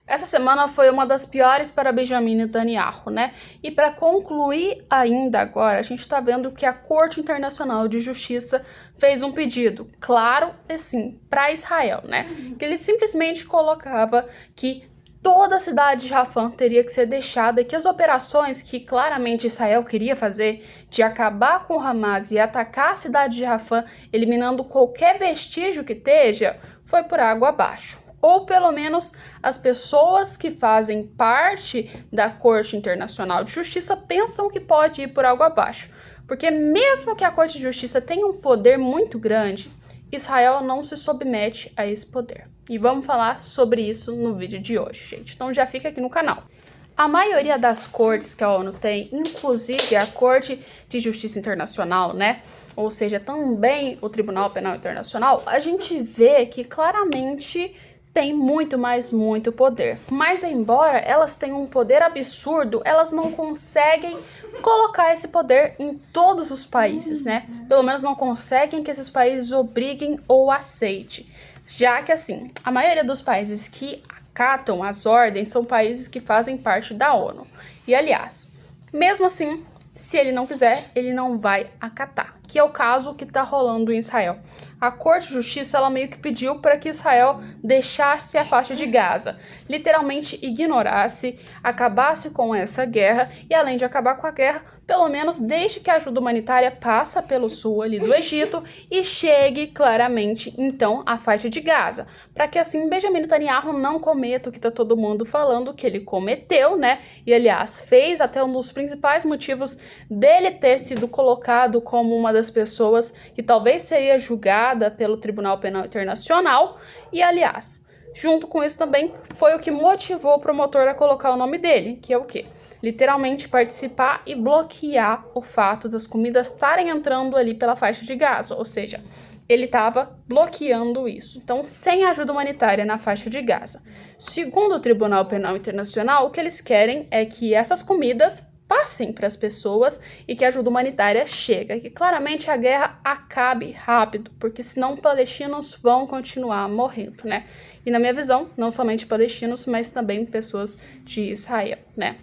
Essa semana foi uma das piores para Benjamin Netanyahu, né? E para concluir ainda agora, a gente está vendo que a Corte Internacional de Justiça fez um pedido, claro e sim, para Israel, né? Que ele simplesmente colocava que toda a cidade de Rafah teria que ser deixada e que as operações que claramente Israel queria fazer de acabar com o Hamas e atacar a cidade de Rafah, eliminando qualquer vestígio que esteja, foi por água abaixo. Ou pelo menos as pessoas que fazem parte da Corte Internacional de Justiça pensam que pode ir por algo abaixo. Porque mesmo que a Corte de Justiça tenha um poder muito grande, Israel não se submete a esse poder. E vamos falar sobre isso no vídeo de hoje, gente. Então já fica aqui no canal. A maioria das cortes que a ONU tem, inclusive a Corte de Justiça Internacional, né? Ou seja, também o Tribunal Penal Internacional, a gente vê que claramente tem muito poder. Mas embora elas tenham um poder absurdo, elas não conseguem colocar esse poder em todos os países, né? Pelo menos não conseguem que esses países obriguem ou aceitem. Já que assim, a maioria dos países que acatam as ordens são países que fazem parte da ONU. E aliás, mesmo assim, se ele não quiser, ele não vai acatar, que é o caso que tá rolando em Israel. A Corte de Justiça, ela meio que pediu para que Israel deixasse a faixa de Gaza, literalmente ignorasse, acabasse com essa guerra e além de acabar com a guerra, pelo menos deixe que a ajuda humanitária passe pelo sul ali do Egito e chegue claramente, então, à faixa de Gaza, para que assim Benjamin Netanyahu não cometa o que tá todo mundo falando que ele cometeu, né? E aliás, fez até um dos principais motivos dele ter sido colocado como uma das pessoas que talvez seria julgada pelo Tribunal Penal Internacional e aliás, junto com isso também foi o que motivou o promotor a colocar o nome dele, que é o quê? Literalmente participar e bloquear o fato das comidas estarem entrando ali pela faixa de Gaza, ou seja, ele estava bloqueando isso. Então, sem ajuda humanitária na faixa de Gaza. Segundo o Tribunal Penal Internacional, o que eles querem é que essas comidas passem para as pessoas e que a ajuda humanitária chegue, que claramente a guerra acabe rápido, porque senão palestinos vão continuar morrendo, né? E na minha visão, não somente palestinos, mas também pessoas de Israel, né?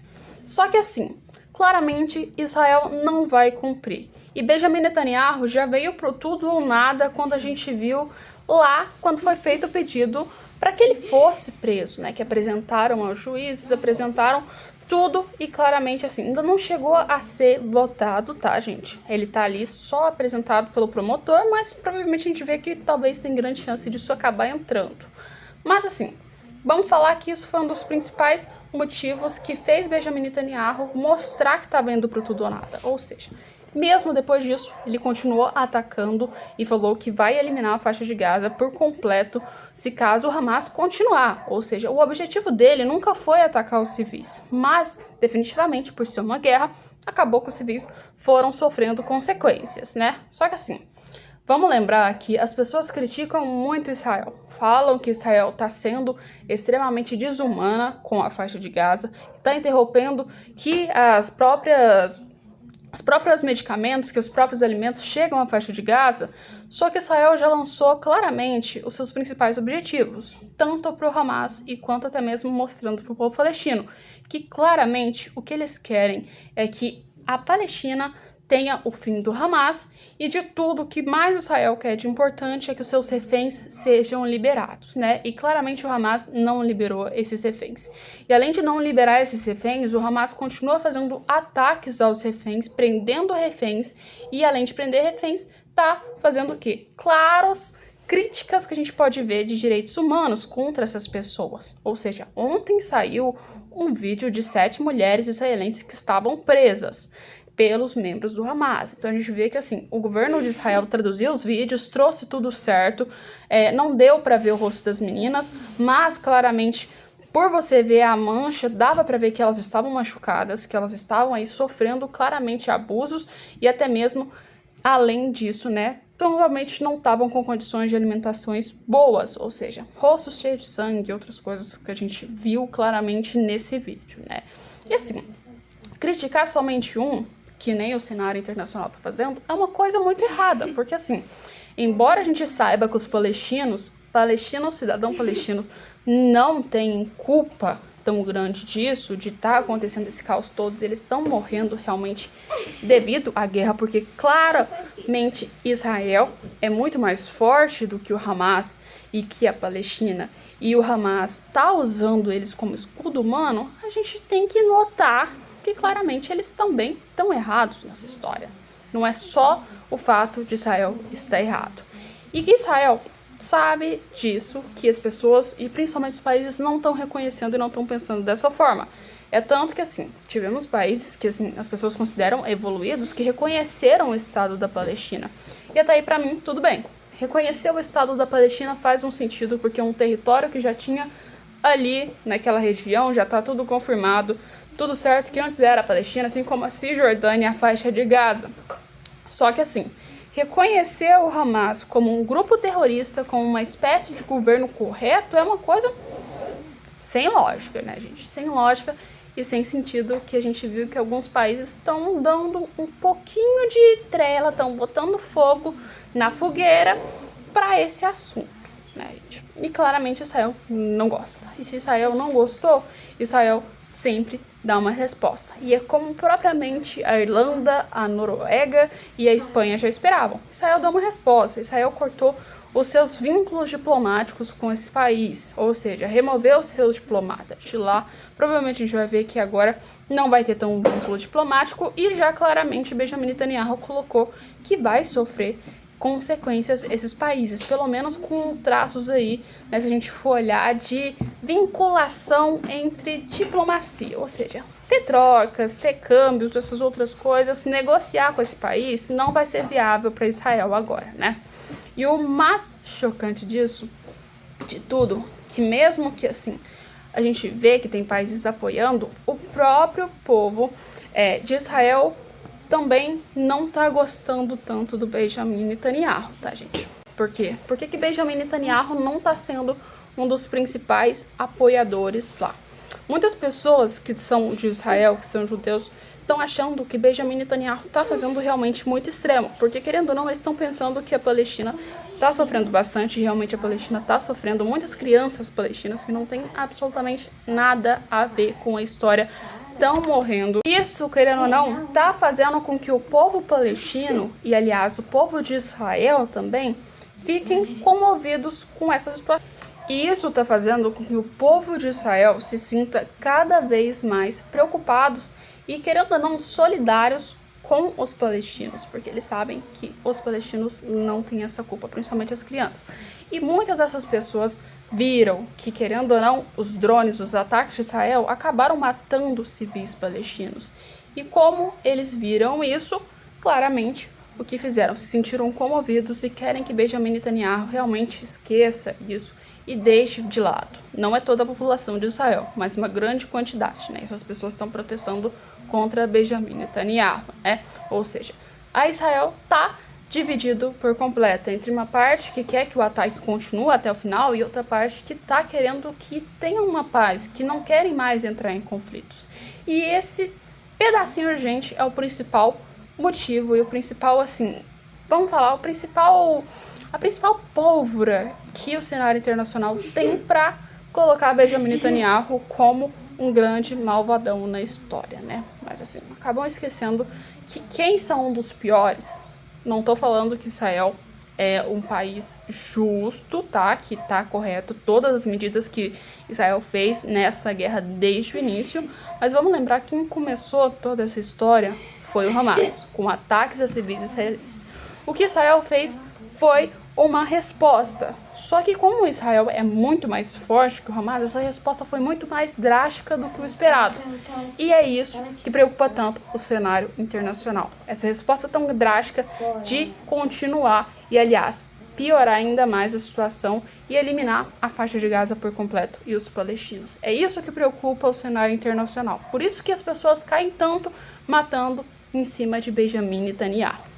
Só que assim, claramente Israel não vai cumprir. E Benjamin Netanyahu já veio pro tudo ou nada quando a gente viu lá, quando foi feito o pedido para que ele fosse preso, né? Que apresentaram aos juízes, apresentaram tudo e claramente assim, ainda não chegou a ser votado, tá, gente? Ele tá ali só apresentado pelo promotor, mas provavelmente a gente vê que talvez tem grande chance disso acabar entrando. Mas assim, vamos falar que isso foi um dos principais motivos que fez Benjamin Netanyahu mostrar que estava indo pro tudo ou nada. Ou seja, mesmo depois disso, ele continuou atacando e falou que vai eliminar a faixa de Gaza por completo se caso o Hamas continuar. Ou seja, o objetivo dele nunca foi atacar os civis, mas definitivamente, por ser uma guerra, acabou que os civis foram sofrendo consequências, né? Só que assim, vamos lembrar que as pessoas criticam muito Israel, falam que Israel está sendo extremamente desumana com a faixa de Gaza, está interrompendo que os próprios medicamentos, que os próprios alimentos chegam à faixa de Gaza, só que Israel já lançou claramente os seus principais objetivos, tanto para o Hamas e quanto até mesmo mostrando para o povo palestino, que claramente o que eles querem é que a Palestina tenha o fim do Hamas e de tudo que mais Israel quer de importante é que os seus reféns sejam liberados, né? E claramente o Hamas não liberou esses reféns. E além de não liberar esses reféns, o Hamas continua fazendo ataques aos reféns, prendendo reféns e além de prender reféns, tá fazendo o quê? Claros críticas que a gente pode ver de direitos humanos contra essas pessoas. Ou seja, ontem saiu um vídeo de 7 mulheres israelenses que estavam presas pelos membros do Hamas. Então a gente vê que assim, o governo de Israel traduziu os vídeos, trouxe tudo certo, não deu para ver o rosto das meninas, mas claramente por você ver a mancha, dava para ver que elas estavam machucadas, que elas estavam aí sofrendo claramente abusos e até mesmo, além disso, né, provavelmente não estavam com condições de alimentações boas, ou seja, rostos cheios de sangue e outras coisas que a gente viu claramente nesse vídeo, né. E assim, criticar somente um, que nem o cenário internacional está fazendo, é uma coisa muito errada, porque assim, embora a gente saiba que os cidadãos palestinos não têm culpa tão grande disso, de estar acontecendo esse caos todo, eles estão morrendo realmente devido à guerra, porque claramente Israel é muito mais forte do que o Hamas e que a Palestina, e o Hamas tá usando eles como escudo humano, a gente tem que notar que claramente eles também estão errados nessa história. Não é só o fato de Israel estar errado. E que Israel sabe disso, que as pessoas, e principalmente os países, não estão reconhecendo e não estão pensando dessa forma. É tanto que, assim, tivemos países que, assim, as pessoas consideram evoluídos, que reconheceram o Estado da Palestina. E até aí, pra mim, tudo bem. Reconhecer o Estado da Palestina faz um sentido, porque é um território que já tinha ali, naquela região, já tá tudo confirmado, tudo certo, que antes era a Palestina, assim como a Cisjordânia e a faixa de Gaza. Só que, assim, reconhecer o Hamas como um grupo terrorista, como uma espécie de governo correto, é uma coisa sem lógica, né, gente? Sem lógica e sem sentido, que a gente viu que alguns países estão dando um pouquinho de trela, estão botando fogo na fogueira para esse assunto, né, gente? E claramente Israel não gosta. E se Israel não gostou, Israel sempre dá uma resposta. E é como propriamente a Irlanda, a Noruega e a Espanha já esperavam. Israel deu uma resposta. Israel cortou os seus vínculos diplomáticos com esse país, ou seja, removeu os seus diplomatas de lá. Provavelmente a gente vai ver que agora não vai ter tão um vínculo diplomático, e já claramente Benjamin Netanyahu colocou que vai sofrer consequências esses países, pelo menos com traços aí, né, se a gente for olhar, de vinculação entre diplomacia, ou seja, ter trocas, ter câmbios, essas outras coisas, negociar com esse país não vai ser viável para Israel agora, né? E o mais chocante disso, de tudo, que mesmo que assim a gente vê que tem países apoiando, o próprio povo de Israel também não tá gostando tanto do Benjamin Netanyahu, tá, gente? Por quê? Por que Benjamin Netanyahu não tá sendo um dos principais apoiadores lá? Muitas pessoas que são de Israel, que são judeus, estão achando que Benjamin Netanyahu tá fazendo realmente muito extremo, porque querendo ou não, eles estão pensando que a Palestina tá sofrendo bastante, e realmente a Palestina tá sofrendo, muitas crianças palestinas que não tem absolutamente nada a ver com a história estão morrendo. Isso, querendo ou não, tá fazendo com que o povo palestino, e aliás o povo de Israel também, fiquem comovidos com essa situação. E isso tá fazendo com que o povo de Israel se sinta cada vez mais preocupados e, querendo ou não, solidários com os palestinos, porque eles sabem que os palestinos não têm essa culpa, principalmente as crianças. E muitas dessas pessoas viram que, querendo ou não, os drones, os ataques de Israel acabaram matando civis palestinos. E como eles viram isso, claramente o que fizeram? Se sentiram comovidos e querem que Benjamin Netanyahu realmente esqueça isso e deixe de lado. Não é toda a população de Israel, mas uma grande quantidade, né? Essas pessoas estão protestando contra Benjamin Netanyahu, né? Ou seja, a Israel tá dividido por completo entre uma parte que quer que o ataque continue até o final e outra parte que tá querendo que tenha uma paz, que não querem mais entrar em conflitos. E esse pedacinho urgente é o principal motivo e o principal, assim, vamos falar, a principal pólvora que o cenário internacional tem para colocar Benjamin Netanyahu como um grande malvadão na história, né? Mas assim, acabam esquecendo que quem são um dos piores, não tô falando que Israel é um país justo, tá? Que tá correto todas as medidas que Israel fez nessa guerra desde o início, mas vamos lembrar que quem começou toda essa história foi o Hamas, com ataques a civis israelenses. O que Israel fez foi uma resposta. Só que como Israel é muito mais forte que o Hamas, essa resposta foi muito mais drástica do que o esperado. E é isso que preocupa tanto o cenário internacional. Essa resposta tão drástica de continuar e, aliás, piorar ainda mais a situação e eliminar a faixa de Gaza por completo e os palestinos. É isso que preocupa o cenário internacional. Por isso que as pessoas caem tanto matando em cima de Benjamin Netanyahu.